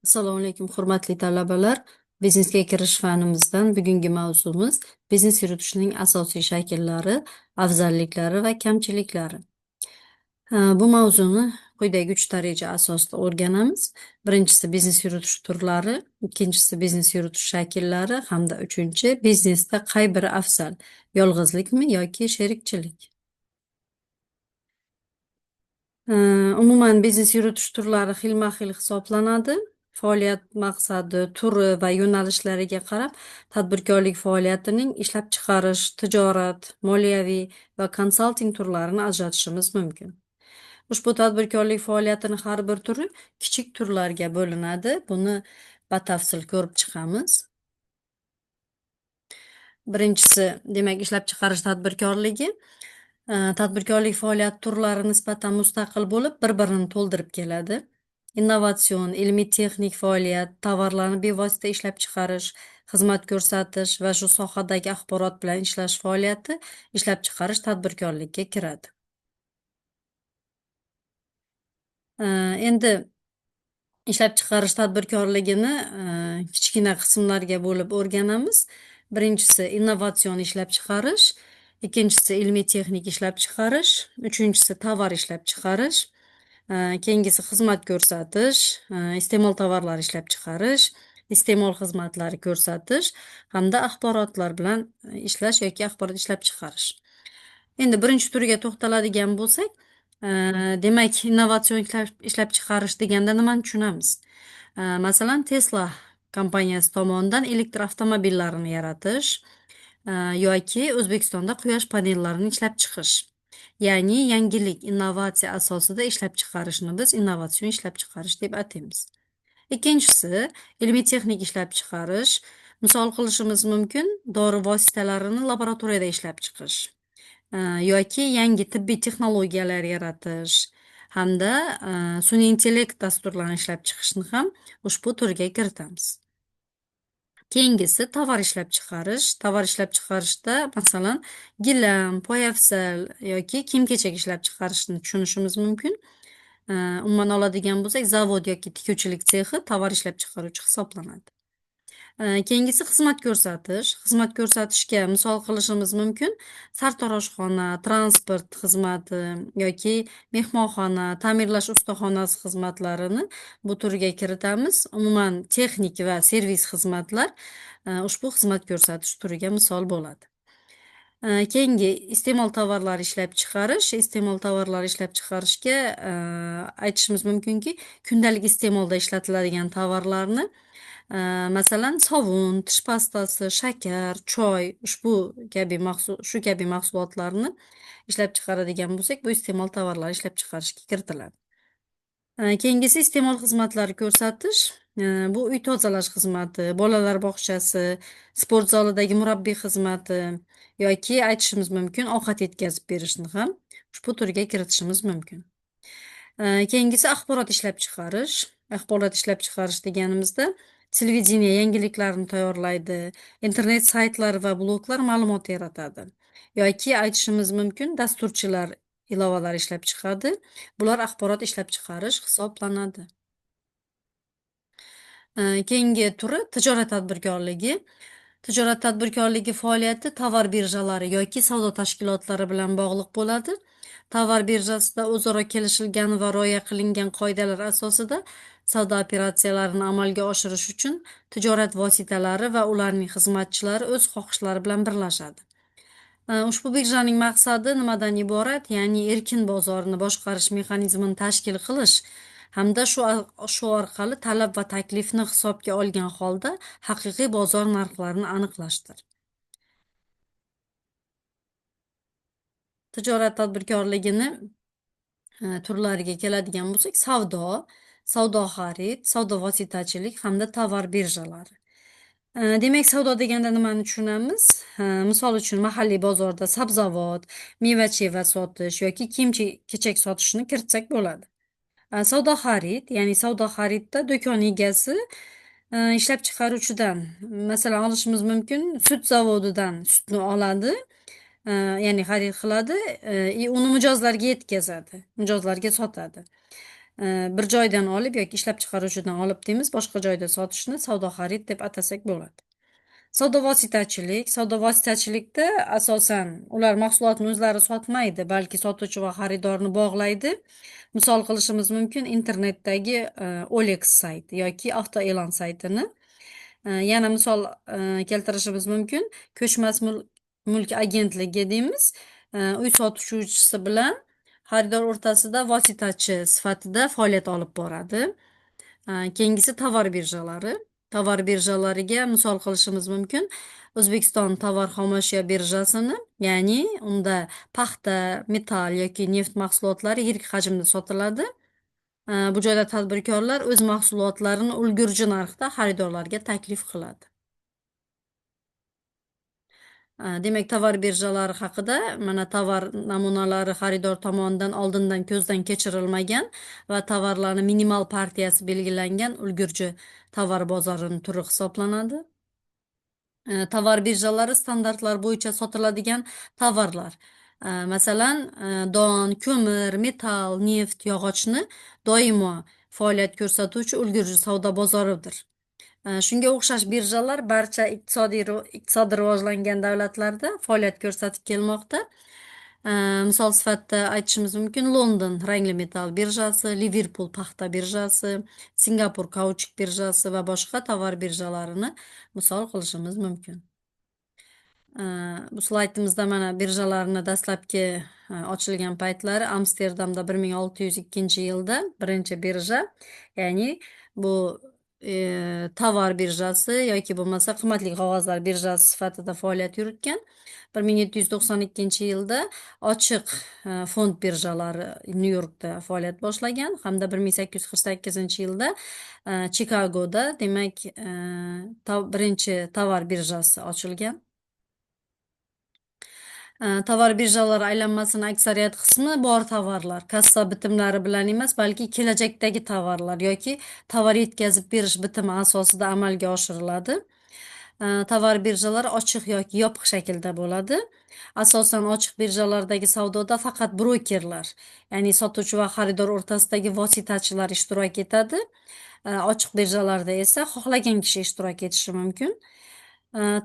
Assalomu alaykum, hurmatli talabalar. Biznesga kirish fanimizdan bugungi mavzumiz biznes yuritishning asosiy shakllari, afzalliklari va kamchiliklari. Bu mavzuni quyidagi 3 daraja asosida o'rganamiz. Birinchisi biznes yuritish turlari, ikkinchisi biznes yuritish shakllari hamda uchinchi biznesda qay biri afzal, yolg'izlikmi yoki sherikchilik? Umuman biznes yuritish turlari xilma-xil hisoblanadi. Faoliyat maqsadi, turi va yo'nalishlariga qarab tadbirkorlik faoliyatining ishlab chiqarish, tijorat, moliyaviy va konsalting turlarini ajratishimiz mumkin. Ushbu tadbirkorlik faoliyatining har bir turi kichik turlarga bo'linadi. Buni batafsil ko'rib chiqamiz. Birinchisi, demak, ishlab chiqarish tadbirkorligi. Tadbirkorlik faoliyat turlari nisbatan mustaqil bo'lib, bir-birini to'ldirib keladi. Innovatsion, ilmiy-texnik faoliyat, tovarlarni bevosita ishlab chiqarish, xizmat ko'rsatish va shu sohadagi axborot bilan ishlash faoliyati ishlab chiqarish tadbirkorlikka kiradi. Endi ishlab chiqarish tadbirkorligini kichkina qismlarga bo'lib o'rganamiz. Birinchisi innovatsion ishlab chiqarish, ikkinchisi ilmiy texnik ishlab chiqarish, uchinchisi tovar ishlab chiqarish, keyingisi xizmat ko'rsatish, iste'mol tovarlari ishlab chiqarish, iste'mol xizmatlari ko'rsatish hamda axborotlar bilan ishlash yoki axborot ishlab chiqarish. Endi birinchi turiga to'xtaladigan bo'lsak, demak, innovatsion ishlab chiqarish deganda nimani tushunamiz? Masalan, Tesla kompaniyasi tomonidan elektr avtomobillarini yaratish yoki O'zbekistonda quyosh panellarini ishlab chiqish. Ya'ni yangilik, innovatsiya asosida ishlab chiqarishni biz innovatsion ishlab chiqarish deb ataymiz. Ikkinchisi, ilmiy texnik ishlab chiqarish. Misol qilishimiz mumkin, dori vositalarini laboratoriyada ishlab chiqish. Yoki yangi tibbiy texnologiyalar yaratish hamda sun'iy intellekt dasturlarini ishlab chiqishni ham ushbu turga kiritamiz. Keyingisi tovar ishlab chiqarish. Tovar ishlab chiqarishda masalan gilam, poyafzal yoki kiyim-kechak ishlab chiqarishni tushunishimiz mumkin. Umuman oladigan bo'lsak, zavod yoki tikuvchilik sexi tovar ishlab chiqaruvchi hisoblanadi. Keyingisi xizmat ko'rsatish. Xizmat ko'rsatishga misol qilishimiz mumkin. Sartaroshxona, transport xizmati yoki mehmonxona, ta'mirlash ustaxonasi xizmatlarini bu turga kiritamiz. Umuman texnik va servis xizmatlar ushbu xizmat ko'rsatish turiga misol bo'ladi. Keyingi iste'mol tovarlari ishlab chiqarish. Iste'mol tovarlari ishlab chiqarishga aytishimiz mumkinki, kundalik iste'molda ishlatiladigan tovarlarni masalan, sovun, tish pastasi, shakar, choy, shu kabi mahsulotlarni ishlab chiqaradigan bo'lsak, bu iste'mol tovarlari ishlab chiqarishga kiritiladi. Keyingisi iste'mol xizmatlari ko'rsatish. Bu uy tozalash xizmati, bolalar bog'chasi, sport zalidagi murabbiy xizmati yoki aytishimiz mumkin, ovqat yetkazib berishni ham ushbu turga kiritishimiz mumkin. Keyingisi axborot ishlab chiqarish. Axborot ishlab chiqarish deganimizda televideniya yangiliklarni tayyorlaydi, internet saytlari va bloglar ma'lumot yaratadi. Yoki aytishimiz mumkin, dasturchilar ilovalar ishlab chiqadi. Bular axborot ishlab chiqarish hisoblanadi. Keyingi turi tijorat tadbirkorligi. Tijorat tadbirkorligi faoliyati tovar birjalari yoki savdo tashkilotlari bilan bog'liq bo'ladi. Tovar birjasida o'zaro kelishilgan va rioya qilingan qoidalar asosida savdo operatsiyalarini amalga oshirish uchun tijorat vositalari va ularning xizmatchilari o'z xohishlari bilan birlashadi. Ushbu birjaning maqsadi nimadan iborat? Ya'ni erkin bozorni boshqarish mexanizmini tashkil qilish hamda shu orqali talab va taklifni hisobga olgan holda haqiqiy bozor narxlarini aniqlashdir. Tijorat tadbirkorligini turlariga keladigan bo'lsak, savdo xarid, savdo vositachilik hamda tovar birjalari. Demak, savdo deganda nimani tushunamiz? Misol uchun mahalliy bozorda sabzavot, meva-cheva sotish yoki kiyim-kechak sotishni kiritsak bo'ladi. Savdo xarid, ya'ni savdo xaridda do'kon egasi ishlab chiqaruvchidan, masalan, olishimiz mumkin, sut zavodidan sutni oladi, ya'ni xarid qiladi, uni mijozlarga yetkazadi, mijozlarga sotadi. bir joydan olib yoki ishlab chiqaruvchidan olib deymiz, boshqa joyda sotishni savdo xarid deb atasak bo'ladi. Savdo vositachilikda asosan ular mahsulotni o'zlari sotmaydi, balki sotuvchi va xaridorni bog'laydi. Misol qilishimiz mumkin internetdagi OLX sayti yoki avtoe'lon saytini. Yana misol keltirishimiz mumkin ko'chmas mulk agentligi deymiz. Uy sotuvchisi bilan xaridor o'rtasida vositachi sifatida faoliyat olib boradi. Keyingisi tovar birjalari. Tovar birjalariga misol qilishimiz mumkin O'zbekiston tovar xomashyo birjasini, ya'ni unda paxta, metall yoki neft mahsulotlari yirik hajmda sotiladi. Bu joyda tadbirkorlar o'z mahsulotlarini ulgurji narxda xaridorlarga taklif qiladi. Demak, tovar birjalari haqida mana tovar namunalari xaridor tomonidan oldindan ko'zdan kechirilmagan va tovarlarni minimal partiyasi belgilangan ulgurji tovar bozorining turi hisoblanadi. Tovar birjalari standartlar bo'yicha sotiladigan tovarlar. Masalan, don, ko'mir, metall, neft, yog'ochni doimo faoliyat ko'rsatuvchi ulgurji savdo bozoridir. Shunga o'xshash birjalar barcha iqtisodiy rivojlangan davlatlarda faoliyat ko'rsatib kelmoqda. Misol sifatida aytishimiz mumkin London rangli metall birjasi, Liverpool paxta birjasi, Singapur kauchuk birjasi va boshqa tovar birjalarini misol qilishimiz mumkin. Bu slaydimizda mana birjalarni dastlabki ochilgan paytlari Amsterdamda 1602-yilda birinchi birja, ya'ni bu tovar birjasi yoki bo'lmasa qimmatli qog'ozlar birjasi sifatida faoliyat yuritgan. 1792-yilda ochiq fond birjalari Nyu-Yorkda faoliyat boshlagan hamda 1848-yilda Chikagoda demak birinchi tovar birjasi ochilgan. Tovar birjalari aylanmasining aksariyat qismi bor tovarlar, kassa bitimlari bilan emas, balki kelajakdagi tovarlar yoki tovar yetkazib berish bitimi asosida amalga oshiriladi. Tovar birjalari ochiq yoki yopiq shaklda bo'ladi. Asosan ochiq birjalardagi savdoda faqat brokerlar, ya'ni sotuvchi va xaridor o'rtasidagi vositachilar ishtirok etadi. Ochiq birjalarda esa xohlagan kishi ishtirok etishi mumkin.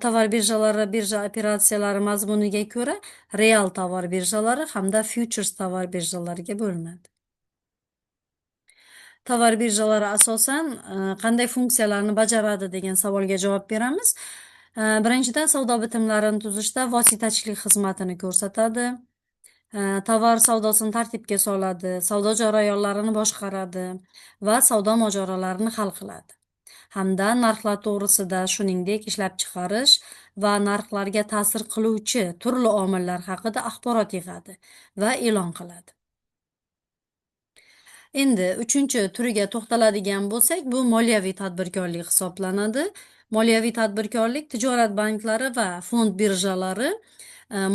Tovar birjalari birja operatsiyalari mazmuniga ko'ra real tovar birjalari hamda futures tovar birjalariga bo'linadi. Tovar birjalari asosan qanday funksiyalarni bajaradi degan savolga javob beramiz. Birinchidan savdo bitimlarini tuzishda vositachilik xizmatini ko'rsatadi. Tovar savdosini tartibga soladi, savdo jarayonlarini boshqaradi va savdo mojarolarini hal qiladi. Hamda narxlar to'g'risida, shuningdek, ishlab chiqarish va narxlarga ta'sir qiluvchi turli omillar haqida axborot yig'adi va e'lon qiladi. Endi 3-turiga to'xtaladigan bo'lsak, bu moliyaviy tadbirkorlik hisoblanadi. Moliyaviy tadbirkorlik tijorat banklari va fond birjalari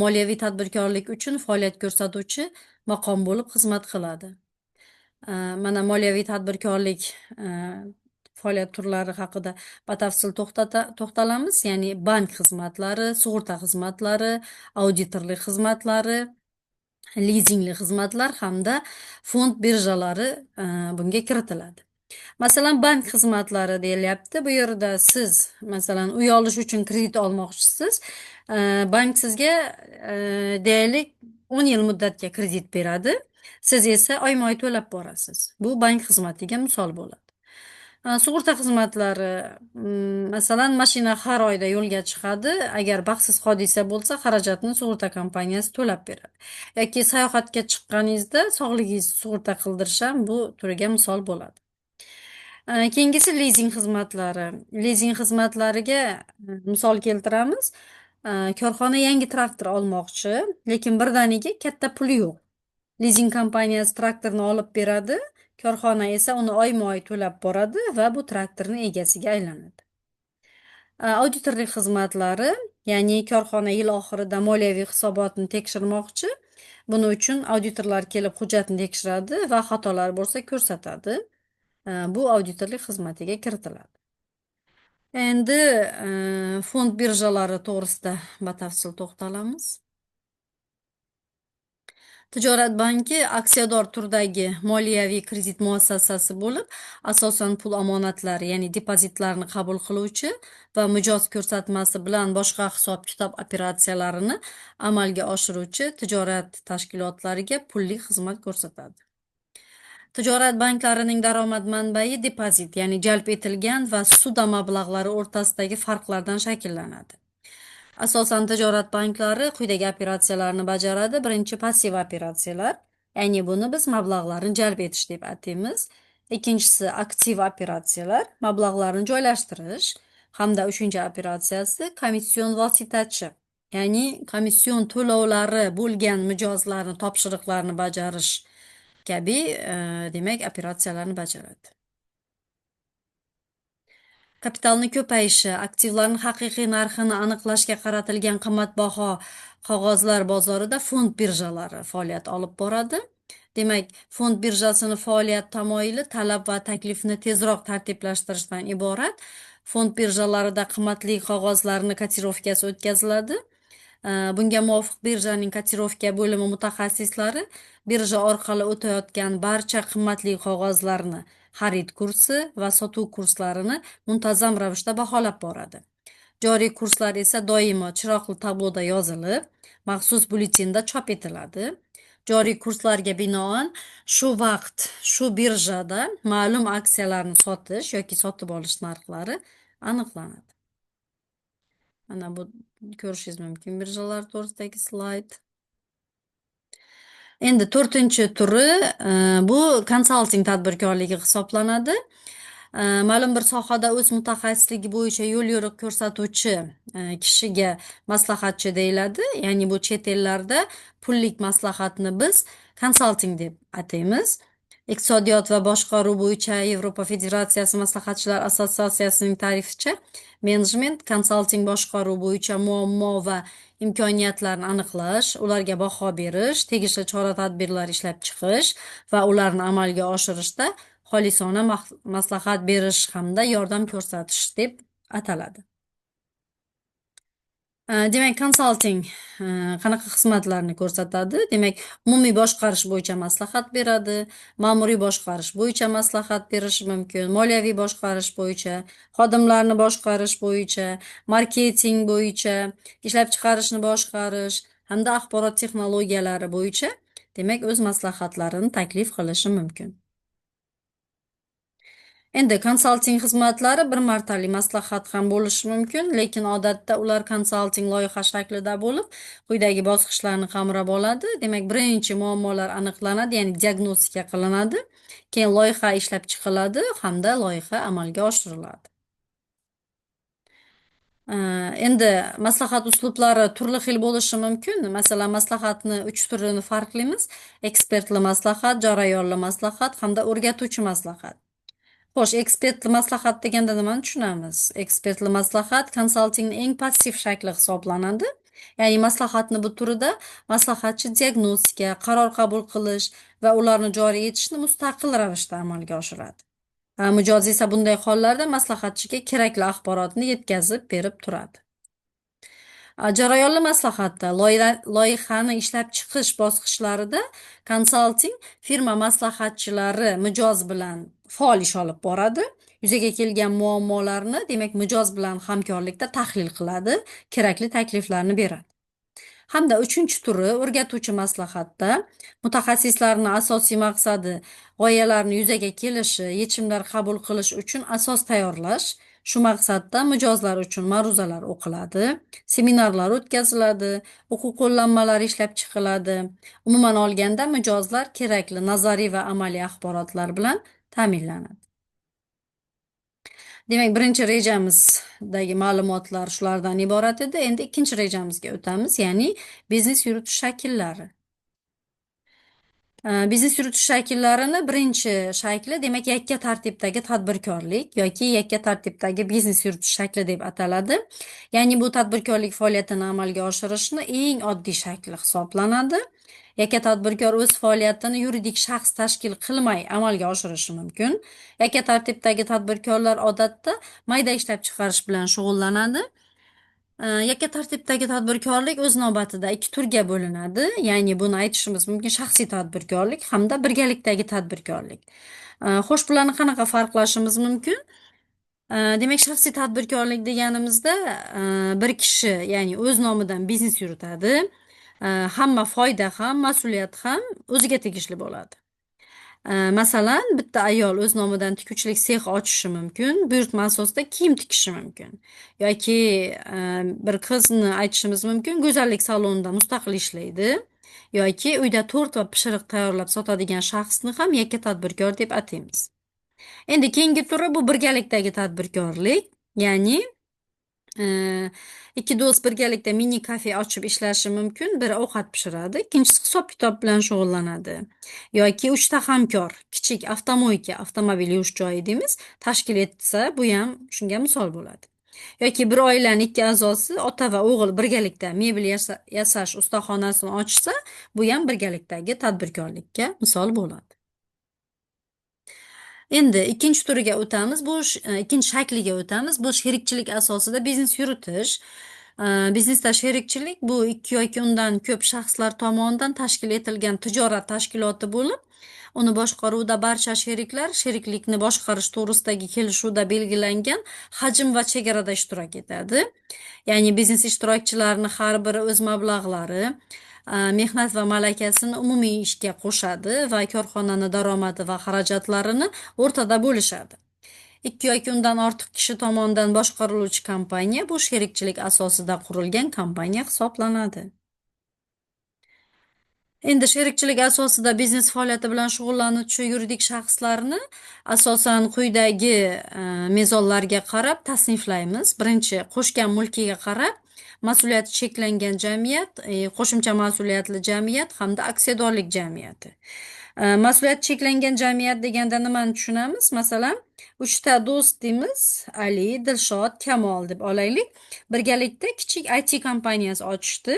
moliyaviy tadbirkorlik uchun faoliyat ko'rsatuvchi maqom bo'lib xizmat qiladi. Mana moliyaviy tadbirkorlik faoliyat turlari haqida batafsil to'xtalamiz, ya'ni bank xizmatlari, sug'urta xizmatlari, auditorlik xizmatlari, lizingli xizmatlar hamda fond birjalari bunga kiritiladi. Masalan, bank xizmatlari deyilyapti. Bu yerda siz masalan uy olish uchun kredit olmoqchisiz. Bank sizga deylik 10 yil muddatga kredit beradi. Siz esa oyma-oy to'lab borasiz. Bu bank xizmatiga misol bo'ladi. Sug'urta xizmatlari, masalan, mashina har oyda yo'lga chiqadi. Agar baxtsiz hodisa bo'lsa, xarajatni sug'urta kompaniyasi to'lab beradi. Yoki sayohatga chiqqaningizda sog'lig'ingizni sug'urta qildirish ham bu turiga misol bo'ladi. Keyingisi lizing xizmatlari. Lizing xizmatlariga misol keltiramiz. Korxona yangi traktor olmoqchi, lekin birdaniga katta puli yo'q. Lizing kompaniyasi traktorni olib beradi, korxona esa uni oyma-oy to'lab boradi va bu traktorning egasiga aylanadi. Auditorlik xizmatlari, ya'ni korxona yil oxirida moliyaviy hisobotni tekshirmoqchi. Buning uchun auditorlar kelib hujjatni tekshiradi va xatolar bo'lsa ko'rsatadi. Bu auditorlik xizmatiga kiritiladi. Endi fond birjalari to'g'risida batafsil to'xtalamiz. Tijorat banki aksiyador turdagi moliyaviy kredit muassasasi bo'lib, asosan pul omonatlari, ya'ni depozitlarni qabul qiluvchi va mijoz ko'rsatmasi bilan boshqa hisob-kitob operatsiyalarini amalga oshiruvchi tijorat tashkilotlariga pullik xizmat ko'rsatadi. Tijorat banklarining daromad manbai depozit, ya'ni jalb etilgan va suda mablag'lari o'rtasidagi farqlardan shakllanadi. Asosan tijorat banklari quyidagi operatsiyalarni bajaradi. Birinchi passiv operatsiyalar, ya'ni buni biz mablag'larni jalb etish deb ataymiz. Ikkinchisi aktiv operatsiyalar, mablag'larni joylashtirish, hamda uchinchi operatsiyasi komission vositachi, ya'ni komission to'lovlari bo'lgan mijozlarni topshiriqlarni bajarish kabi demak operatsiyalarni bajaradi. Kapitalni ko'payishi, aktivlarning haqiqiy narxini aniqlashga qaratilgan qimmatbaho qog'ozlar bozorida fond birjalari faoliyat olib boradi. Demak, fond birjasini faoliyat tamoyili talab va taklifni tezroq tartiblashtirishdan iborat. Fond birjalarida qimmatli qog'ozlarni kotirovkasi o'tkaziladi. Bunga muvofiq birjaning kotirovka bo'limi mutaxassislari birja orqali o'tayotgan barcha qimmatli qog'ozlarni xarid kursi va sotuv kurslarini muntazam ravishda baholab boradi. Joriy kurslar esa doimo chiroqli tabloda yozilib, maxsus byulletenda chop etiladi. Joriy kurslarga binoan shu vaqt, shu birjada ma'lum aksiyalarni sotish yoki sotib olish narxlari aniqlanadi. Mana bu ko'rishingiz mumkin birjalar to'g'risidagi slayd. Endi 4-turi bu konsalting tadbirkorligi hisoblanadi. Ma'lum bir sohada o'z mutaxassisligi bo'yicha yo'l yo'riq ko'rsatuvchi kishiga maslahatchi deyiladi. Ya'ni bu chet ellarda pullik maslahatni biz konsalting deb ataymiz. Iqtisodiyot va boshqaruv bo'yicha Yevropa Federatsiyasi Maslahatchilar assotsiatsiyasining ta'rificha, menejment konsalting boshqaruv bo'yicha muammo va imkoniyatlarni aniqlash, ularga baho berish, tegishli chora-tadbirlar ishlab chiqish va ularni amalga oshirishda xolisona maslahat berish hamda yordam ko'rsatish deb ataladi. Demak, konsalting qanaqa xizmatlarni ko'rsatadi? Demak, umumiy boshqarish bo'yicha maslahat beradi, ma'muriy boshqarish bo'yicha maslahat berishi mumkin, moliyaviy boshqarish bo'yicha, xodimlarni boshqarish bo'yicha, marketing bo'yicha, ishlab chiqarishni boshqarish hamda axborot texnologiyalari bo'yicha, demak, o'z maslahatlarini taklif qilishi mumkin. Endi konsalting xizmatlari bir martalik maslahat ham bo'lishi mumkin, lekin odatda ular konsalting loyiha shaklida bo'lib, quyidagi bosqichlarni qamrab oladi. Demak, birinchi muammolar aniqlanadi, ya'ni diagnostika qilinadi, keyin loyiha ishlab chiqiladi hamda loyiha amalga oshiriladi. Endi maslahat uslublari turli xil bo'lishi mumkin. Masalan, maslahatni 3 turini farqlaymiz: ekspertli maslahat, jarayonli maslahat hamda o'rgatuvchi maslahat. Xo'sh, ekspertli maslahat deganda nimani tushunamiz? Ekspertli maslahat konsaltingning eng passiv shakli hisoblanadi. Ya'ni maslahatni bu turida maslahatchi diagnostika, qaror qabul qilish va ularni joriy etishni mustaqil ravishda amalga oshiradi. Mijoz esa bunday hollarda maslahatchiga kerakli axborotni yetkazib berib turadi. Jarayonli maslahatda loyihani ishlab chiqish bosqichlarida konsalting firma maslahatchilari mijoz bilan faol ish olib boradi. Yuzaga kelgan muammolarni, demak, mijoz bilan hamkorlikda tahlil qiladi, kerakli takliflarni beradi. Hamda 3-turi o'rgatuvchi maslahatda mutaxassislarning asosiy maqsadi g'oyalarni yuzaga kelishi, yechimlar qabul qilish uchun asos tayyorlash. Shu maqsadda mijozlar uchun ma'ruzalar o'qiladi, seminarlar o'tkaziladi, o'quv qo'llanmalar ishlab chiqiladi. Umuman olganda mijozlar kerakli nazariy va amaliy axborotlar bilan ta'minlanadi. Demak, birinchi rejamizdagi ma'lumotlar shulardan iborat edi. Endi ikkinchi rejamizga o'tamiz, ya'ni biznes yuritish shakllari. Biznes yuritish shakllarini birinchi shakli, demak, yakka tartibdagi tadbirkorlik yoki yakka tartibdagi biznes yuritish shakli deb ataladi. Ya'ni bu tadbirkorlik faoliyatini amalga oshirishni eng oddiy shakli hisoblanadi. Yakka tadbirkor o'z faoliyatini yuridik shaxs tashkil qilmay amalga oshirishi mumkin. Yakka tartibdagi tadbirkorlar odatda mayda ishlab chiqarish bilan shug'ullanadi. Yakka tartibdagi tadbirkorlik o'z navbatida ikki turga bo'linadi. Ya'ni buni aytishimiz mumkin shaxsiy tadbirkorlik hamda birgalikdagi tadbirkorlik. Xo'sh, bularni qanaqa farqlashimiz mumkin? Demak, shaxsiy tadbirkorlik deganimizda bir kishi, ya'ni o'z nomidan biznes yuritadi. Hamma foyda ham, mas'uliyat ham o'ziga tegishli bo'ladi. Masalan, bitta ayol o'z nomidan tikuvchilik sexi ochishi mumkin, buyurtma asosida kiyim tikishi mumkin. Yoki bir qizni aytishimiz mumkin, go'zallik salonida mustaqil ishlaydi. Yoki uyda to'rt va pishiriq tayyorlab sotadigan shaxsni ham yakka tadbirkor deb ataymiz. Endi keyingi turi bu birgalikdagi tadbirkorlik, ya'ni Eee, ikki do'st birgalikda mini kafe ochib ishlashi mumkin. Biri ovqat pishiradi, ikkinchisi hisob-kitob bilan shug'ullanadi. Yoki uchta hamkor kichik avtomoyka, avtomobil yuvish joyi deymiz, tashkil etsa, bu ham shunga misol bo'ladi. Yoki bir oilaning ikki a'zosi, ota va o'g'il birgalikda mebel yasash ustaxonasini ochsa, bu ham birgalikdagi tadbirkorlikka misol bo'ladi. Endi ikkinchi turiga o'tamiz. Ikkinchi shakliga o'tamiz. Bu sherikchilik asosida biznes yuritish. Biznesda sherikchilik bu ikki yoki undan ko'p shaxslar tomonidan tashkil etilgan tijorat tashkiloti bo'lib, uni boshqaruvda barcha sheriklar sheriklikni boshqarish to'g'risidagi kelishuvda belgilangan hajm va chegarada ishtirok etadi. Ya'ni biznes ishtirokchilarining har biri o'z mablag'lari, mehnat va malakasini umumiy ishga qo'shadi va korxonani daromadi va xarajatlarini o'rtada bo'lishadi. Ikki yoki undan ortiq kishi tomonidan boshqariluvchi kompaniya bu sherikchilik asosida qurilgan kompaniya hisoblanadi. Endi sherikchilik asosida biznes faoliyati bilan shug'ullanuvchi yuridik shaxslarni asosan quyidagi mezonlarga qarab tasniflaymiz. Birinchi, qo'shgan mulkiga qarab mas'uliyati cheklangan jamiyat, qo'shimcha mas'uliyatli jamiyat hamda aksiyadorlik jamiyati. Mas'uliyati cheklangan jamiyat deganda nimani tushunamiz? Masalan, uchta do'st deymiz, Ali, Dilshod, Kamol deb olaylik. Birgalikda kichik IT kompaniyasi ochishdi.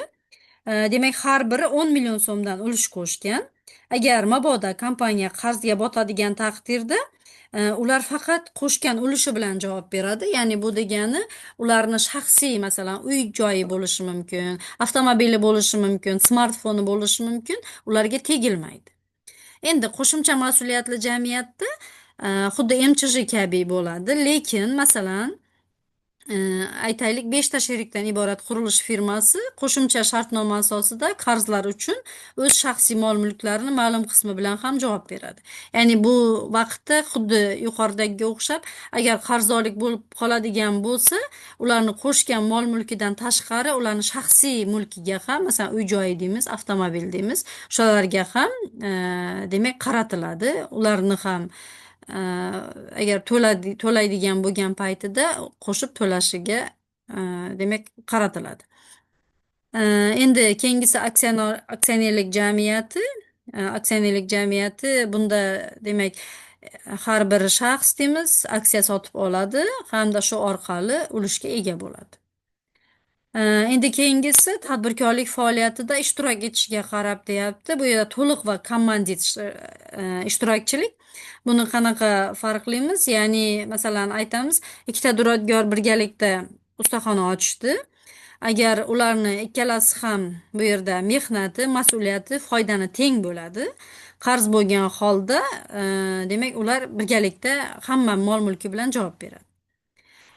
Demak, har biri 10 million so'mdan ulush qo'shgan. Agar mabodo kompaniya qarzga botadigan taqdirda, ular faqat qo'shgan ulushi bilan javob beradi. Ya'ni bu degani, ularni shaxsiy, masalan, uy joyi bo'lishi mumkin, avtomobili bo'lishi mumkin, smartfoni bo'lishi mumkin, ularga tegilmaydi. Endi qo'shimcha mas'uliyatli jamiyatda xuddi MChJ kabi bo'ladi, lekin masalan aytaylik 5 ta sherikdan iborat qurilish firmasi qo'shimcha shartnoma asosida qarzlar uchun o'z shaxsiy mol-mulklarini ma'lum qismi bilan ham javob beradi. Ya'ni bu vaqtda xuddi yuqoridagiga o'xshab, agar qarzdorlik bo'lib qoladigan bo'lsa, ularni qo'shgan mol-mulkidan tashqari ularni shaxsiy mulkiga ham, masalan, uy joyi deymiz, avtomobil deymiz, o'shalarga ham demak qaratiladi. Ularni ham agar to'laydigan bo'lgan paytida qo'shib to'lashiga demak qaratiladi. Endi keyingisi aksionerlik jamiyati. Aksionerlik jamiyati bunda demak har bir shaxs deymiz, aksiya sotib oladi hamda shu orqali ulushga ega bo'ladi. Endi keyingisi tadbirkorlik faoliyatida ishtirok etishiga qarab deyapti. Bu yerda to'liq va kommandit ishtirokchilik. Buni qanaqa farqlaymiz? Ya'ni masalan aytamiz, ikkita duradgor birgalikda ustaxona ochishdi. Agar ularni ikkalasi ham bu yerda mehnati, mas'uliyati, foydani teng bo'ladi. Qarz bo'lgan holda, demak ular birgalikda hamma mol-mulki bilan javob beradi.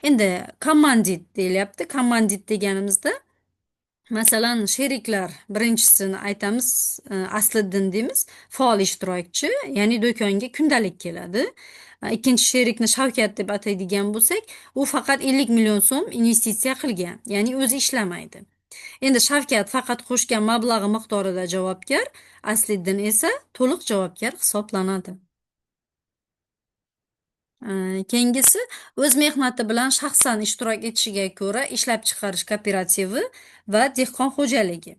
Endi kommandit deyilyapti. Kommandit deganimizda masalan sheriklar birinchisini aytamiz, Asliddin deymiz, faol ishtirokchi, ya'ni do'konga kundalik keladi. Ikkinchi sherikni Shavkat deb ataydigan bo'lsak, u faqat 50 million so'm investitsiya qilgan, ya'ni o'zi ishlamaydi. Endi Shavkat faqat qo'shgan mablag'i miqdorida javobgar, Asliddin esa to'liq javobgar hisoblanadi. Keyingisi o'z mehnati bilan shaxsan ishtirok etishiga ko'ra ishlab chiqarish kooperativi va dehqon xo'jaligi.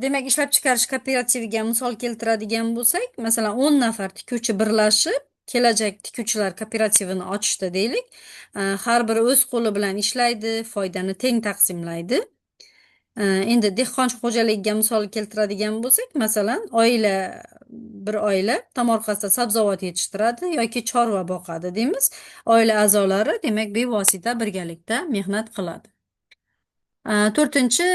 Demak, ishlab chiqarish kooperativiga misol keltiradigan bo'lsak, masalan 10 nafar tikuvchi birlashib, kelajak tikuvchilar kooperativini ochishdi deylik. Har biri o'z qo'li bilan ishlaydi, foydani teng taqsimlaydi. Endi dehqon xo'jaligiga misol keltiradigan bo'lsak, masalan, bir oila tomorqasida sabzavot yetishtiradi yoki chorva boqadi deymiz. Oila a'zolari demak bevosita birgalikda mehnat qiladi. To'rtinchi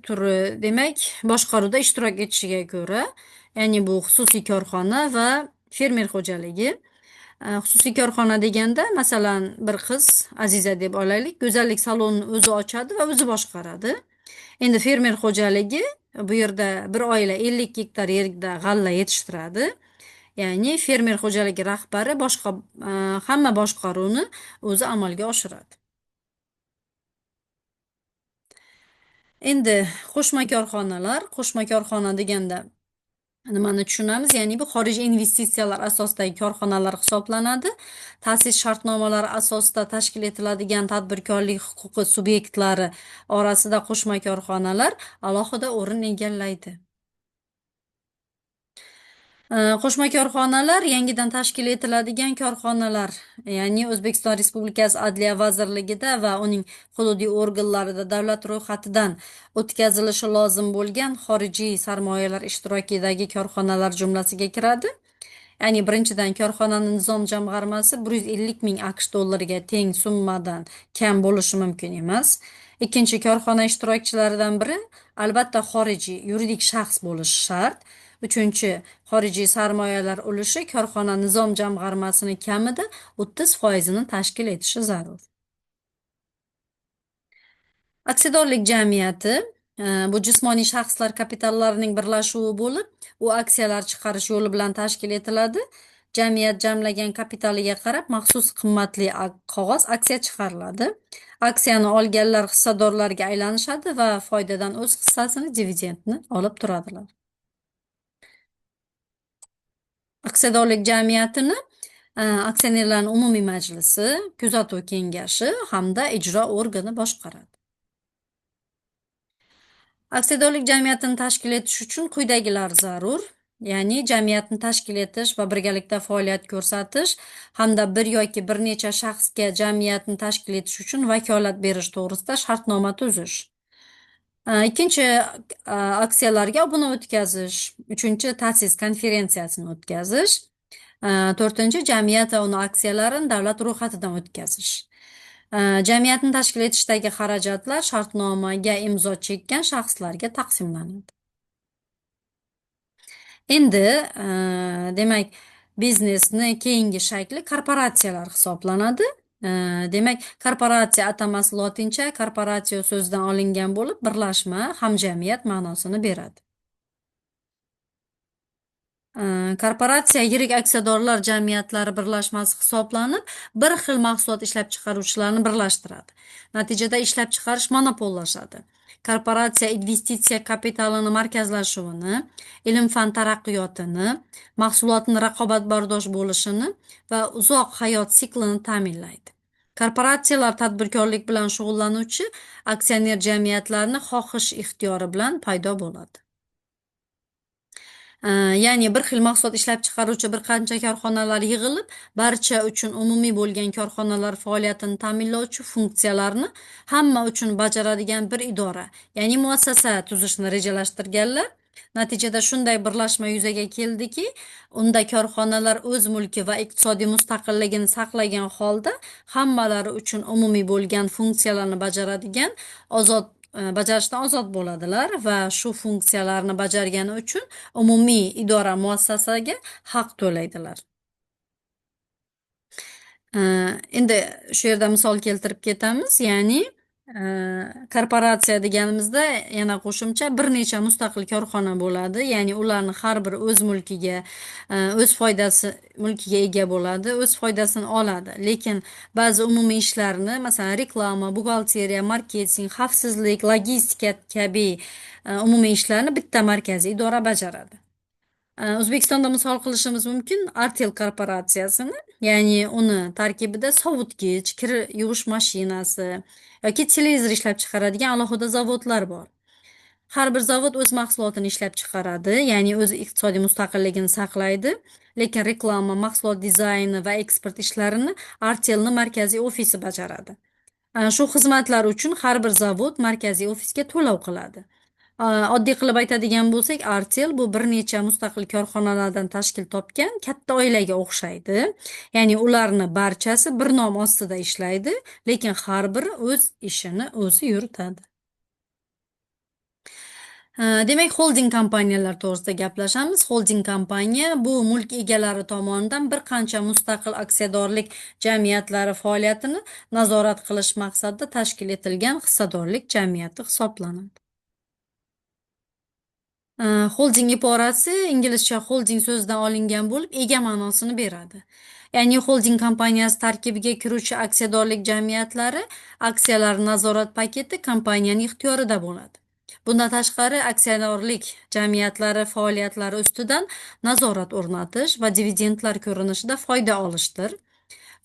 turi demak boshqaruvda ishtirok etishiga ko'ra, ya'ni bu xususiy korxona va fermer xo'jaligi. Xususiy korxona deganda, masalan, bir qiz, Aziza deb olaylik, go'zallik salonini o'zi ochadi va o'zi boshqaradi. Endi fermer xo'jaligi, bu yerda bir oila 50 gektar yerda g'alla yetishtiradi. Ya'ni fermer xo'jaligi rahbari boshqa hamma boshqaruvni o'zi amalga oshiradi. Endi qo'shma korxona deganda nimani tushunamiz? Ya'ni bu xorijiy investitsiyalar asosidagi korxonalar hisoblanadi. Ta'sis shartnomalari asosida tashkil etiladigan tadbirkorlik huquqi subyektlari orasida qo'shma korxonalar alohida o'rin egallaydi. Qo'shma korxonalar yangidan tashkil etiladigan korxonalar, ya'ni O'zbekiston Respublikasi Adliya vazirligida va uning hududiy organlarida davlat ro'yxatidan o'tkazilishi lozim bo'lgan xorijiy sarmoyalar ishtirokidagi korxonalar jumlasiga kiradi. Ya'ni birinchidan, korxonaning nizom jamg'armasi 150 ming AQSh dollariga teng summadan kam bo'lishi mumkin emas. Ikkinchi, korxona ishtirokchilaridan biri albatta xorijiy yuridik shaxs bo'lishi shart. Uchinchi, xorijiy sarmoyalar ulushi korxona nizom jamg'armasini kamida 30% tashkil etishi zarur. Aksiyadorlik jamiyati bu jismoniy shaxslar kapitallarining birlashuvi bo'lib, u aksiyalar chiqarish yo'li bilan tashkil etiladi. Jamiyat jamlagan kapitaliga qarab maxsus qimmatli qog'oz aksiya chiqariladi. Aksiyani olganlar hissadorlarga aylanishadi va foydadan o'z hissasini, dividendni olib turadilar. Aksiyadorlik jamiyatini aksionerlarning umumiy majlisi, kuzatuv kengashi hamda ijro organi boshqaradi. Aksiyadorlik jamiyatini tashkil etish uchun quyidagilar zarur. Ya'ni jamiyatni tashkil etish va birgalikda faoliyat ko'rsatish hamda bir yoki bir necha shaxsga jamiyatni tashkil etish uchun vakolat berish to'g'risida shartnoma tuzish. Ikkinchi, aksiyalarga obuna o'tkazish. Uchinchi, ta'sis konferensiyasini o'tkazish. To'rtinchi, jamiyat va uni aksiyalarini davlat ro'yxatidan o'tkazish. Jamiyatni tashkil etishdagi xarajatlar shartnomaga imzo chekkan shaxslarga taqsimlanadi. Endi, demak, biznesni keyingi shakli korporatsiyalar hisoblanadi. Demak, korporatsiya atamasi lotincha korporatsiya so'zidan olingan bo'lib, birlashma, hamjamiyat ma'nosini beradi. Korporatsiya yirik aksiyadorlar jamiyatlari birlashmasi hisoblanib, bir xil mahsulot ishlab chiqaruvchilarni birlashtiradi. Natijada ishlab chiqarish monopollashadi. Korporatsiya investitsiya kapitalini markazlashuvini, ilm-fan taraqqiyotini, mahsulotning raqobatbardosh bo'lishini va uzoq hayot siklini ta'minlaydi. Korporatsiyalar tadbirkorlik bilan shug'ullanuvchi aksioner jamiyatlarni xohish ixtiyori bilan paydo bo'ladi. Ya'ni bir xil mahsulot ishlab chiqaruvchi bir qancha korxonalar yig'ilib, barcha uchun umumiy bo'lgan korxonalar faoliyatini ta'minlovchi funksiyalarni hamma uchun bajaradigan bir idora, ya'ni muassasa tuzishni rejalashtirganlar. Natijada shunday birlashma yuzaga keldiki, unda korxonalar o'z mulki va iqtisodiy mustaqilligini saqlagan holda hammalari uchun umumiy bo'lgan funksiyalarni bajarishdan ozod bo'ladilar va shu funksiyalarni bajargani uchun umumiy idora muassasaga haq to'laydilar. Endi shu yerda misol keltirib ketamiz. Ya'ni korporatsiya deganimizda yana qo'shimcha bir necha mustaqil korxona bo'ladi. Ya'ni ularni har biri o'z mulkiga, mulkiga ega bo'ladi, o'z foydasini oladi. Lekin ba'zi umumiy ishlarni, masalan, reklama, buxgalteriya, marketing, xavfsizlik, logistika kabi umumiy ishlarni bitta markaziy idora bajaradi. O'zbekistonda misol qilishimiz mumkin Artel korporatsiyasini, ya'ni uni tarkibida sovutgich, kir yuvish mashinasi yoki televizor ishlab chiqaradigan alohida zavodlar bor. Har bir zavod o'z mahsulotini ishlab chiqaradi, ya'ni o'z iqtisodiy mustaqilligini saqlaydi, lekin reklama, mahsulot dizayni va eksport ishlarini Artelning markaziy ofisi bajaradi. Shu xizmatlar uchun har bir zavod markaziy ofisga to'lov qiladi. Oddiy qilib aytadigan bo'lsak, Artel bu bir necha mustaqil korxonalardan tashkil topgan katta oilaga o'xshaydi. Ya'ni ularni barchasi bir nom ostida ishlaydi, lekin har biri o'z ishini o'zi yuritadi. Demak, xolding kompaniyalar to'g'risida gaplashamiz. Xolding kompaniya bu mulk egalari tomonidan bir qancha mustaqil aksiyadorlik jamiyatlari faoliyatini nazorat qilish maqsadida tashkil etilgan hissadorlik jamiyati hisoblanadi. Holding iborasi inglizcha holding so'zidan olingan bo'lib, ega ma'nosini beradi. Ya'ni holding kompaniyasi tarkibiga kiruvchi aksiyadorlik jamiyatlari aksiyalar nazorat paketi kompaniyaning ixtiyorida bo'ladi. Bundan tashqari aksiyadorlik jamiyatlari faoliyatlari ustidan nazorat o'rnatish va dividendlar ko'rinishida foyda olishdir.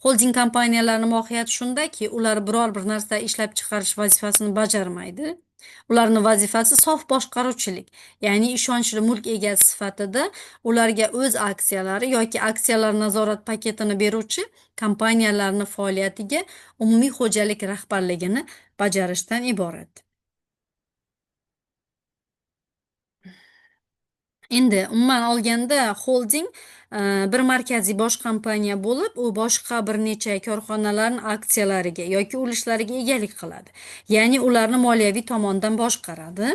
Holding kompaniyalarini mohiyati shundaki, ular biror bir narsa ishlab chiqarish vazifasini bajarmaydi. Ularning vazifasi sof boshqaruvchilik, ya'ni ishonchli mulk egasi sifatida ularga o'z aksiyalari yoki aksiyalar nazorat paketini beruvchi kompaniyalarning faoliyatiga umumiy xo'jalik rahbarligini bajarishdan iborat. Endi umuman olganda xolding bir markaziy bosh kompaniya bo'lib, u boshqa bir necha korxonalarning aksiyalariga yoki ulushlariga egalik qiladi. Ya'ni ularni moliyaviy tomondan boshqaradi.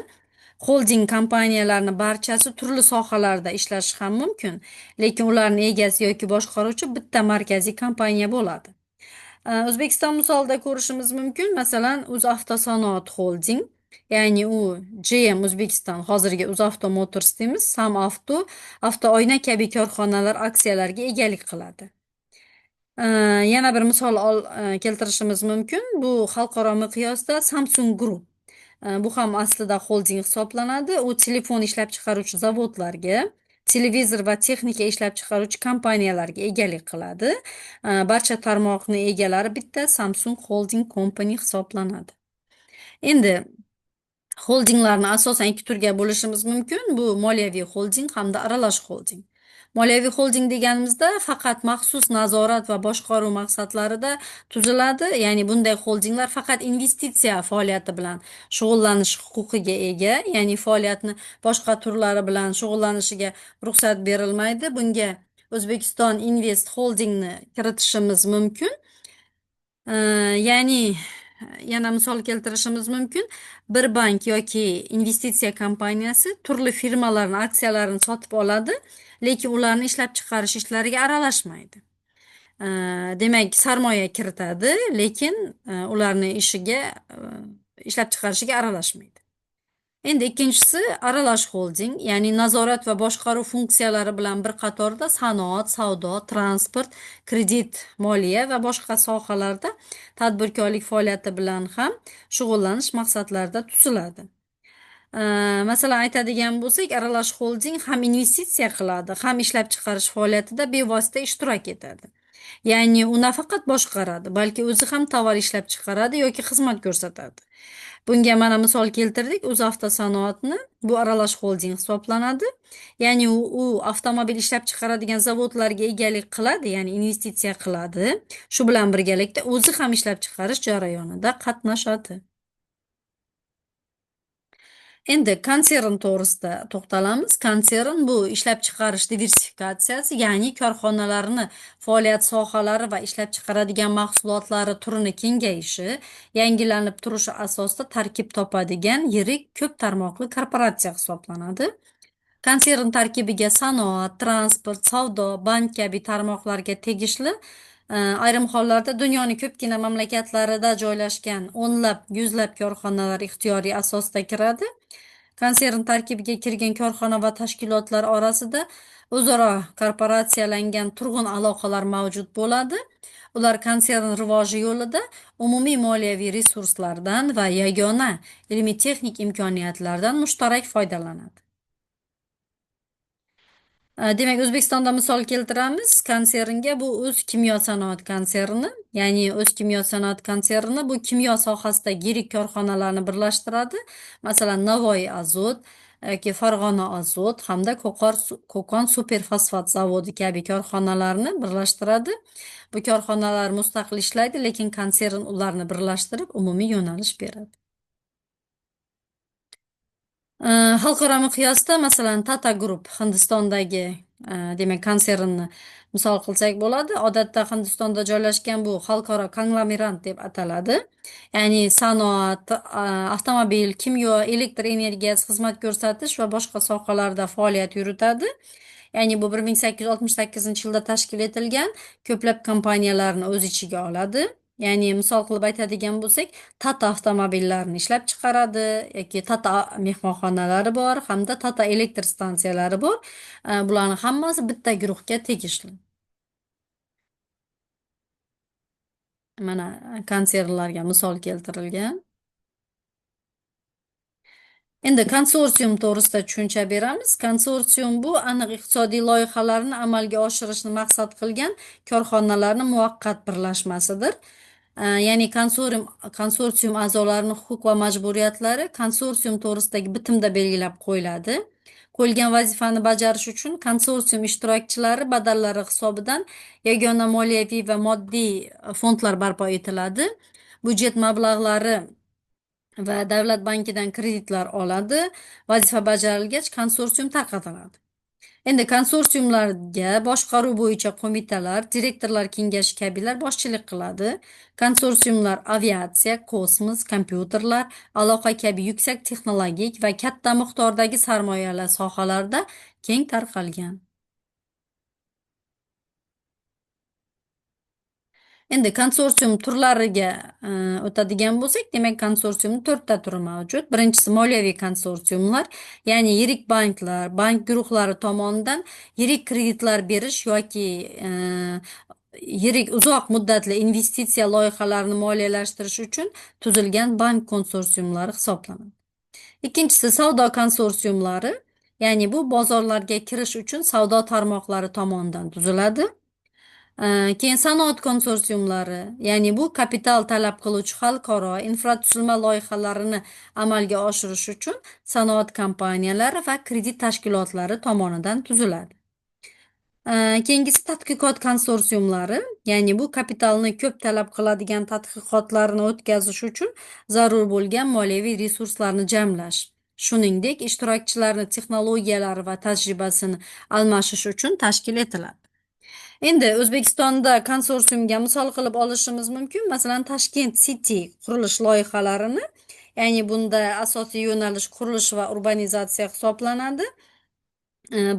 Xolding kompaniyalarini barchasi turli sohalarda ishlashi ham mumkin, lekin ularning egasi yoki boshqaruvchi bitta markaziy kompaniya bo'ladi. O'zbekiston misolida ko'rishimiz mumkin. Masalan, UzAvtosanoat Holding, ya'ni u GM O'zbekiston, hozirgi UzAvto Motors deymiz, SamAvto, Avtooyna kabi korxonalar aksiyalariga egalik qiladi. Yana bir misol keltirishimiz mumkin. Bu xalqaro miqyosda Samsung Group. Bu ham aslida holding hisoblanadi. U telefon ishlab chiqaruvchi zavodlarga, televizor va texnika ishlab chiqaruvchi kompaniyalarga egalik qiladi. Barcha tarmoqni egalari bitta Samsung Holding Company hisoblanadi. Endi holdinglarni asosan ikki turga bo'lishimiz mumkin. Bu moliyaviy holding hamda aralash holding. Moliyaviy holding deganimizda faqat maxsus nazorat va boshqaruv maqsadlarida tuziladi. Ya'ni bunday holdinglar faqat investitsiya faoliyati bilan shug'ullanish huquqiga ega, ya'ni faoliyatni boshqa turlari bilan shug'ullanishiga ruxsat berilmaydi. Bunga O'zbekiston Invest Holdingni kiritishimiz mumkin. Ya'ni yana misol keltirishimiz mumkin. Bir bank yoki investitsiya kompaniyasi turli firmalarning aksiyalarini sotib oladi, lekin ularni ishlab chiqarish ishlariga aralashmaydi. Demak, sarmoya kiritadi, lekin ularni ishiga, ishlab chiqarishiga aralashmaydi. Endi ikkinchisi aralash holding, ya'ni nazorat va boshqaruv funksiyalari bilan bir qatorda sanoat, savdo, transport, kredit, moliya va boshqa sohalarda tadbirkorlik faoliyati bilan ham shug'ullanish maqsadlarida tuziladi. Masalan, aytadigan bo'lsak, aralash holding ham investitsiya qiladi, ham ishlab chiqarish faoliyatida bevosita ishtirok etadi. Ya'ni u nafaqat boshqaradi, balki o'zi ham tovar ishlab chiqaradi yoki xizmat ko'rsatadi. Bunga mana misol keltirdik, UzAvtosanoatni. Bu aralash holding hisoblanadi. Ya'ni u avtomobil ishlab chiqaradigan zavodlarga egalik qiladi, ya'ni investitsiya qiladi. Shu bilan birgalikda o'zi ham ishlab chiqarish jarayonida qatnashadi. Endi konsern to'g'risida to'xtalamiz. Konsern bu ishlab chiqarish diversifikatsiyasi, ya'ni korxonalarni faoliyat sohalari va ishlab chiqaradigan mahsulotlari turini kengayishi, yangilanib turishi asosida tarkib topadigan yirik ko'p tarmoqli korporatsiya hisoblanadi. Konsern tarkibiga sanoat, transport, savdo, bank kabi tarmoqlarga tegishli ayrim hollarda dunyoning ko'pgina mamlakatlarida joylashgan o'nlab, yuzlab korxonalar ixtiyoriy asosda kiradi. Konsern tarkibiga kirgan korxona va tashkilotlar orasida o'zaro korporatsiyalangan turg'un aloqalar mavjud bo'ladi. Ular konsern rivoji yo'lida umumiy moliyaviy resurslardan va yagona ilmiy-texnik imkoniyatlardan mushtarak foydalanadi. Demak, O'zbekistonda misol keltiramiz. Konsernga bu O'zkimyo-sanoat konserni, ya'ni O'zkimyo-sanoat konserni bu kimyo sohasida yirik korxonalarni birlashtiradi. Masalan, Navoiy azot yoki Farg'ona azot hamda Qo'qon superfosfat zavodi kabi korxonalarni birlashtiradi. Bu korxonalar mustaqil ishlaydi, lekin konsern ularni birlashtirib umumiy yo'nalish beradi. Xalqaro miqyosda masalan Tata Group Hindistondagi demak konsernni misol qilsak bo'ladi. Odatda Hindistonda joylashgan bu xalqaro konglomerat deb ataladi. Ya'ni sanoat, avtomobil, kimyo, elektr energiyasi, xizmat ko'rsatish va boshqa sohalarda faoliyat yuritadi. Ya'ni bu 1868-yilda tashkil etilgan ko'plab kompaniyalarni o'z ichiga oladi. Ya'ni misol qilib aytadigan bo'lsak, Tata avtomobillarini ishlab chiqaradi yoki Tata mehmonxonalari bor, hamda Tata elektr stansiyalari bor. Bularning hammasi bitta guruhga tegishli. Mana konsernlarga misol keltirilgan. Endi konsorsium to'g'risida tushuncha beramiz. Konsorsium bu aniq iqtisodiy loyihalarni amalga oshirishni maqsad qilgan korxonalarning muvaqqat birlashmasidir. Ya'ni konsorsium a'zolarining huquq va majburiyatlari konsorsium to'g'risidagi bitimda belgilab qo'yiladi. Qo'yilgan vazifani bajarish uchun konsorsium ishtirokchilari badallari hisobidan yagona moliyaviy va moddiy fondlar barpo etiladi. Byudjet mablag'lari va Davlat bankidan kreditlar oladi. Vazifa bajarilgach, konsorsium tarqatiladi. Endi konsorsiumlarga boshqaruv bo'yicha qo'mitalar, direktorlar kengashi kabilar boshchilik qiladi. Konsorsiumlar aviatsiya, kosmos, kompyuterlar, aloqa kabi yuksak texnologik va katta miqdordagi sarmoyalar sohalarida keng tarqalgan. Endi konsorsium turlariga o'tadigan bo'lsak, demak konsorsiumning to'rtta turi mavjud. Birinchisi moliyaviy konsorsiumlar, ya'ni yirik banklar, bank guruhlari tomonidan yirik kreditlar berish yoki yirik uzoq muddatli investitsiya loyihalarini moliyalashtirish uchun tuzilgan bank konsorsiumlari hisoblanadi. Ikkinchisi savdo konsorsiumlari, ya'ni bu bozorlarga kirish uchun savdo tarmoqlari tomonidan tuziladi. Keyin sanoat konsorsiumlari, ya'ni bu kapital talab qiluvchi xalqaro infratuzilma loyihalarini amalga oshirish uchun sanoat kompaniyalari va kredit tashkilotlari tomonidan tuziladi. Keyingisi tadqiqot konsorsiumlari, ya'ni bu kapitalni ko'p talab qiladigan tadqiqotlarni o'tkazish uchun zarur bo'lgan moliyaviy resurslarni jamlash, shuningdek ishtirokchilarni texnologiyalari va tajribasini almashish uchun tashkil etiladi. Endi O'zbekistonda konsorsiumga misol qilib olishimiz mumkin. Masalan, Tashkent City qurilish loyihalarini, ya'ni bunda asosiy yo'nalish qurilish va urbanizatsiya hisoblanadi.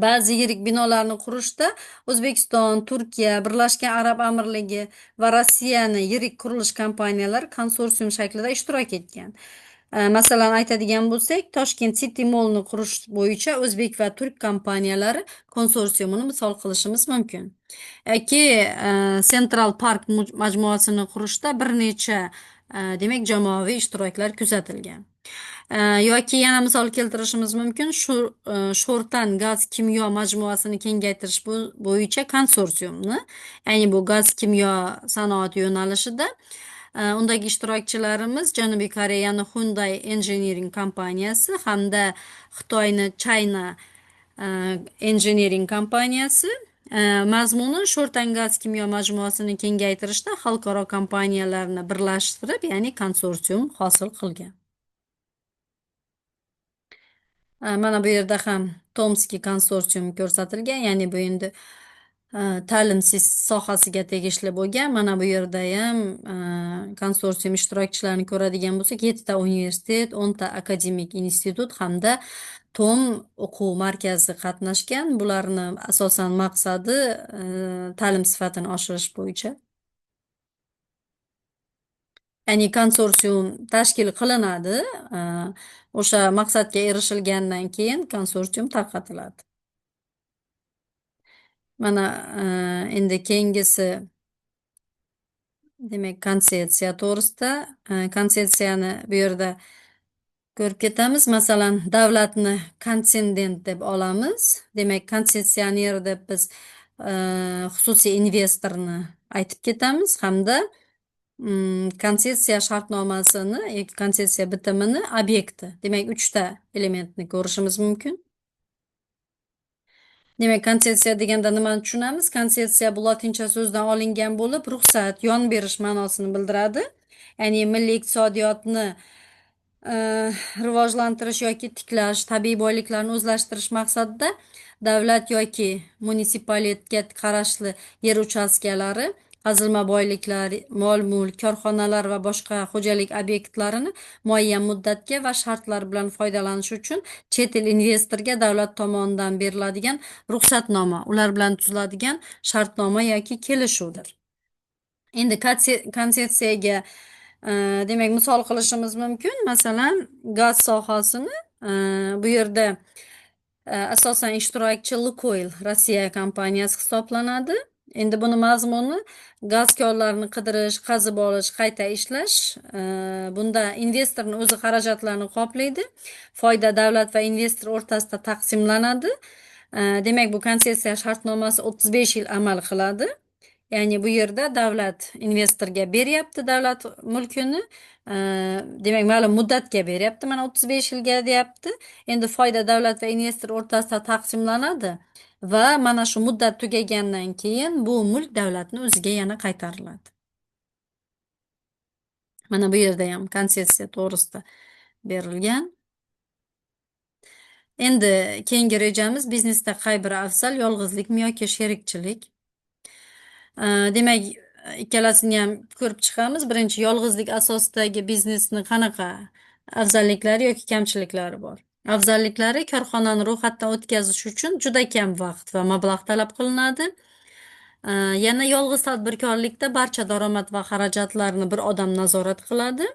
Ba'zi yirik binolarni qurishda O'zbekiston, Turkiya, Birlashgan Arab Amirligi va Rossiyani yirik qurilish kompaniyalari konsorsium shaklida ishtirok etgan. Masalan, aytadigan bo'lsak, Toshkent City Mall'ni qurish bo'yicha o'zbek va turk kompaniyalari konsorsiumini misol qilishimiz mumkin. Yoki Central Park majmuasini qurishda bir necha demak jamoaviy ishtiroklar kuzatilgan. Yoki yana misol keltirishimiz mumkin, Sho'rtan gaz kimyo majmuasini kengaytirish bo'yicha konsorsiumni, ya'ni bu gaz kimyo sanoat yo'nalishida undagi ishtirokchilarimiz Janubiy Koreyani Hyundai Engineering kompaniyasi hamda Xitoyni China Engineering kompaniyasi. Mazmuni Sho'rtan gaz kimyo majmuasini kengaytirishda xalqaro kompaniyalarni birlashtirib, ya'ni konsorsium hosil qilgan. Mana bu yerda ham Tomskiy konsorsium ko'rsatilgan, ya'ni bu endi ta'lim sohasiga tegishli bo'lgan. Mana bu yerda ham konsorsium ishtirokchilarini ko'radigan bo'lsak, 7 ta universitet, 10 ta akademik institut hamda Tom o'quv markazi qatnashgan. Bularni asosan maqsadi ta'lim sifatini oshirish bo'yicha. Ya'ni konsorsium tashkil qilinadi. O'sha maqsadga erishilgandan keyin konsorsium tarqatiladi. Mana endi keyingisi demak konsessiya to'g'risida. Konsessiyani bu yerda ko'rib ketamiz. Masalan, davlatni konsendent deb olamiz. Demak, konsessioner deb biz xususiy investorni aytib ketamiz hamda konsessiya shartnomasini yoki konsessiya bitimini obyekti. Demak, 3 ta elementni ko'rishimiz mumkin. Demak, konsessiya deganda nimani tushunamiz? Konsessiya bu lotincha so'zdan olingan bo'lib, ruxsat, yon berish ma'nosini bildiradi. Ya'ni milliy iqtisodiyotni rivojlantirish yoki tiklash, tabiiy boyliklarni o'zlashtirish maqsadida davlat yoki munitsipalitetga qarashli yer uchastkalari, qazilma boyliklar, mol-mulk, korxonalar va boshqa xo'jalik obyektlarini muayyan muddatga va shartlar bilan foydalanish uchun chet el investorga davlat tomonidan beriladigan ruxsatnoma, ular bilan tuziladigan shartnoma yoki kelishuvdir. Endi konsessiyaga demak misol qilishimiz mumkin. Masalan, gaz sohasini bu yerda asosan ishtirokchi Lukoil Rossiya kompaniyasi hisoblanadi. Endi buni mazmuni gaz konlarini qidirish, qazib olish, qayta ishlash. Bunda investorning o'zi xarajatlarni qoplaydi. Foyda davlat va investor o'rtasida taqsimlanadi. Demak, bu konsessiya shartnomasi 35 yil amal qiladi. Ya'ni bu yerda davlat investorga beryapti davlat mulkini. Demak, ma'lum muddatga beryapti. Mana 35 yilga deyapti. Endi foyda davlat va investor o'rtasida taqsimlanadi va mana shu muddat tugagandan keyin bu mulk davlatning o'ziga yana qaytariladi. Mana bu yerda ham konsessiya to'g'risida berilgan. Endi keyingi rejamiz biznesda qay biri afzal, yolg'izlikmi yoki sherikchilik? Demak, ikkalasini ham ko'rib chiqamiz. Birinchi, yolg'izlik asosidagi biznesni qanaqa afzalliklari yoki kamchiliklari bor? Afzalliklari: korxonani ro'yxatdan o'tkazish uchun juda kam vaqt va mablag' talab qilinadi. Yana yolg'iz tadbirkorlikda barcha daromad va xarajatlarni bir odam nazorat qiladi.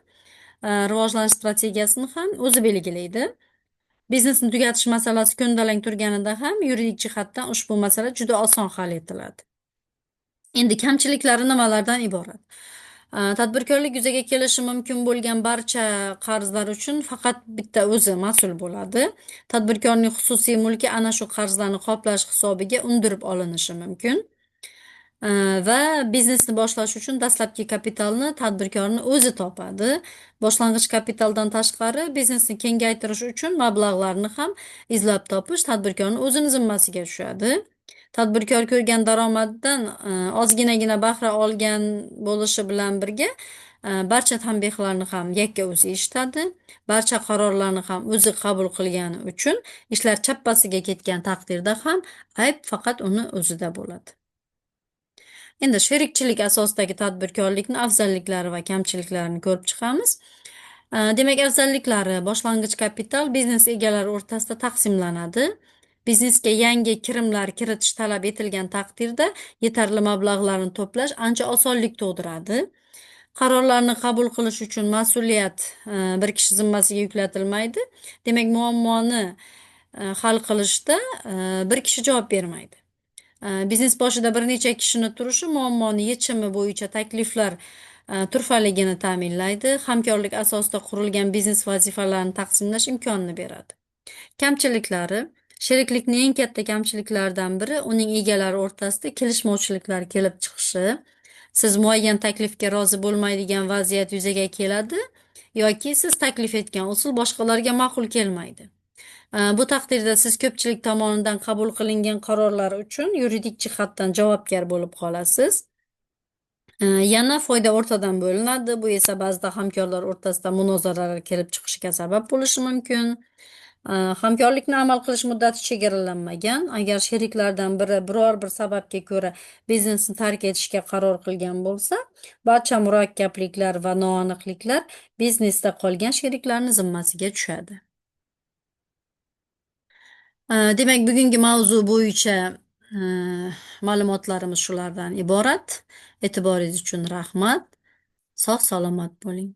Rivojlanish strategiyasini ham o'zi belgilaydi. Biznesni tugatish masalasi ko'ndalang turganida ham yuridik jihatdan ushbu masala juda oson hal etiladi. Endi kamchiliklari nimalardan iborat? Tadbirkorlik yuzaga kelishi mumkin bo'lgan barcha qarzlar uchun faqat bitta o'zi mas'ul bo'ladi. Tadbirkorning xususiy mulki ana shu qarzlarni qoplash hisobiga undirib olinishi mumkin. Va biznesni boshlash uchun dastlabki kapitalni tadbirkorning o'zi topadi. Boshlang'ich kapitaldan tashqari biznesni kengaytirish uchun mablag'larni ham izlab topish tadbirkorning o'zini zimmasiga tushadi. Tadbirkor ko'rgan daromaddan ozginagina bahra olgan bo'lishi bilan birga barcha tanbehlarni ham yakka o'zi eshitadi. Barcha qarorlarni ham o'zi qabul qilgani uchun ishlar chappasiga ketgan taqdirda ham ayb faqat uni o'zida bo'ladi. Endi sherikchilik asosidagi tadbirkorlikning afzalliklari va kamchiliklarini ko'rib chiqamiz. Demak, afzalliklari: boshlang'ich kapital biznes egalari o'rtasida taqsimlanadi. Biznesga yangi kirimlar kiritish talab etilgan taqdirda yetarli mablag'larni to'plash ancha osonlik tug'diradi. Qarorlarni qabul qilish uchun mas'uliyat bir kishi zimmasiga yuklatilmaydi. Demak, muammoni hal qilishda bir kishi javob bermaydi. Biznes boshida bir necha kishini turishi muammoni yechimi bo'yicha takliflar turfaligini ta'minlaydi. Hamkorlik asosida qurilgan biznes vazifalarini taqsimlash imkonini beradi. Kamchiliklari: sheriklikning eng katta kamchiliklaridan biri uning egalari o'rtasida kelishmovchiliklar kelib chiqishi. Siz muayyan taklifga rozi bo'lmaydigan vaziyat yuzaga keladi yoki siz taklif etgan usul boshqalarga ma'qul kelmaydi. Bu taqdirda siz ko'pchilik tomonidan qabul qilingan qarorlar uchun yuridik jihatdan javobgar bo'lib qolasiz. Yana foyda o'rtadan bo'linadi. Bu esa ba'zida hamkorlar o'rtasida munozaralar kelib chiqishiga sabab bo'lishi mumkin. Hamkorlikni amal qilish muddati chegaralanmagan. Agar sheriklardan biri biror bir sababga ko'ra biznesni tark etishga qaror qilgan bo'lsa, barcha murakkabliklar va noaniqliklar biznesda qolgan sheriklarning zimmasiga tushadi. Demak, bugungi mavzu bo'yicha ma'lumotlarimiz shulardan iborat. E'tiboringiz uchun rahmat. Sog' salomat bo'ling.